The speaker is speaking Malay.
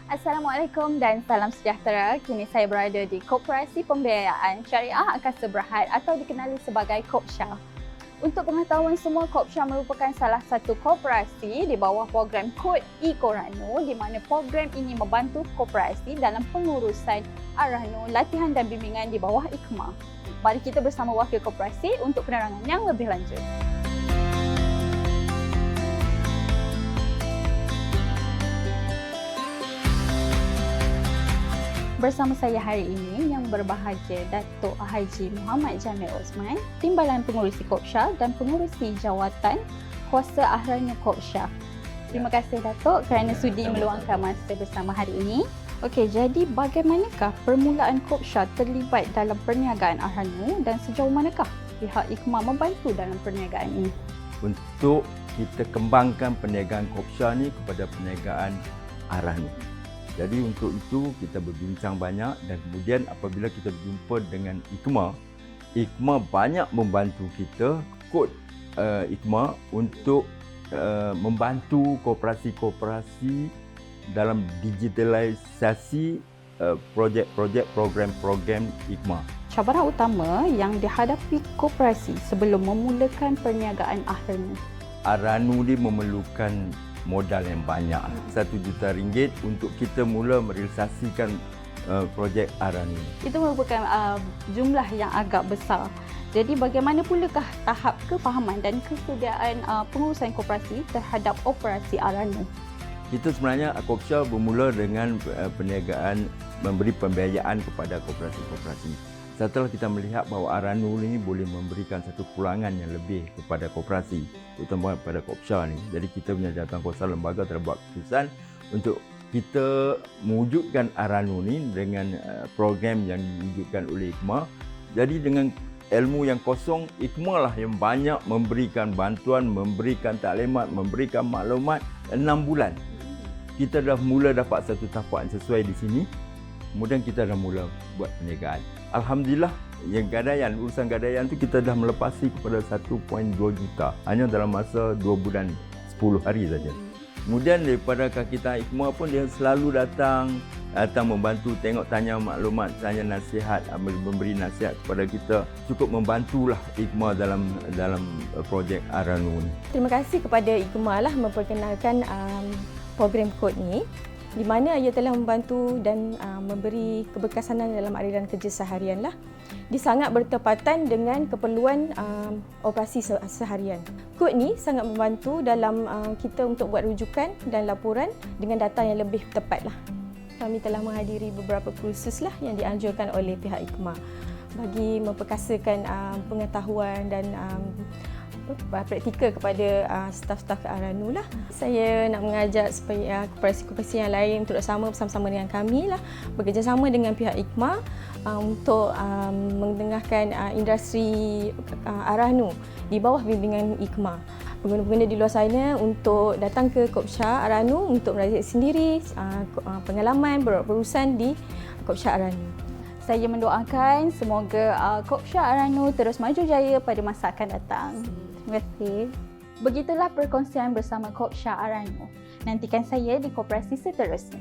Assalamualaikum dan salam sejahtera. Kini saya berada di Koperasi Pembiayaan Syariah Angkasa Berhad atau dikenali sebagai Kopsya. Untuk pengetahuan semua, Kopsya merupakan salah satu koperasi di bawah program Kod e-Qoranu di mana program ini membantu koperasi dalam pengurusan aranu, latihan dan bimbingan di bawah IKMA. Mari kita bersama wakil koperasi untuk penerangan yang lebih lanjut. Bersama saya hari ini yang berbahagia Datuk Haji Muhammad Jamil Osman, Timbalan Pengurusi Kopsya dan Pengurusi Jawatan Kuasa Ahranu Kopsya. Terima kasih Datuk kerana sudi meluangkan masa bersama hari ini. Okey, jadi bagaimanakah permulaan Kopsya terlibat dalam perniagaan Ahranu dan sejauh manakah pihak IKMA membantu dalam perniagaan ini? Untuk kita kembangkan perniagaan Kopsya ni kepada perniagaan Ahranu. Jadi untuk itu kita berbincang banyak dan kemudian apabila kita berjumpa dengan IKMA, IKMA banyak membantu kita, kod IKMA untuk membantu koperasi-koperasi dalam digitalisasi projek-projek program-program IKMA. Cabaran utama yang dihadapi koperasi sebelum memulakan perniagaan Ahranu. Ahranu ni memerlukan modal yang banyak, RM1 juta untuk kita mula merealisasikan projek Ahranu. Itu merupakan jumlah yang agak besar. Jadi bagaimana pulakah tahap kefahaman dan kesediaan pengurusan koperasi terhadap operasi Ahranu? Kita sebenarnya Kopsya bermula dengan perniagaan memberi pembiayaan kepada koperasi-koperasi. Setelah kita melihat bahawa Ahranu ini boleh memberikan satu pulangan yang lebih kepada koperasi, terutama kepada Kopsya ni. Jadi kita punya jawatankuasa lembaga telah buat keputusan untuk kita mewujudkan Ahranu ni dengan program yang diwujudkan oleh IKMA. Jadi dengan ilmu yang kosong, IKMA lah yang banyak memberikan bantuan, memberikan taklimat, memberikan maklumat 6 bulan. Kita dah mula dapat satu tahapan sesuai di sini. Kemudian kita dah mula buat perniagaan. Alhamdulillah, yang gadaian, urusan gadaian tu kita dah melepasi kepada 1.2 juta hanya dalam masa 2 bulan 10 hari saja. Kemudian daripada kita IKMA pun dia selalu datang membantu, tengok tanya maklumat, tanya nasihat, memberi nasihat kepada kita. Cukup membantulah IKMA dalam projek Ahranu ni. Terima kasih kepada IKMA lah memperkenalkan program kod ni, di mana ia telah membantu dan memberi keberkesanan dalam aliran kerja seharian lah. Dia sangat bertepatan dengan keperluan operasi seharian. Kod ni sangat membantu dalam kita untuk buat rujukan dan laporan dengan data yang lebih tepat lah. Kami telah menghadiri beberapa kursus lah yang dianjurkan oleh pihak IKMA bagi memperkasakan pengetahuan dan praktikal kepada staf-staf Ahranu lah. Saya nak mengajak supaya koperasi-koperasi yang lain untuk bersama-sama dengan kami lah, bekerjasama dengan pihak IKMA untuk mendengarkan industri Ahranu di bawah bimbingan IKMA. Pengguna-pengguna di luar sana untuk datang ke Kopsya Ahranu untuk merasai sendiri pengalaman berurusan di Kopsya Ahranu. Saya mendoakan semoga Kopsya Ahranu terus maju jaya pada masa akan datang. Terima kasih. Begitulah perkongsian bersama Kopsya Ahranu. Nantikan saya di koperasi seterusnya.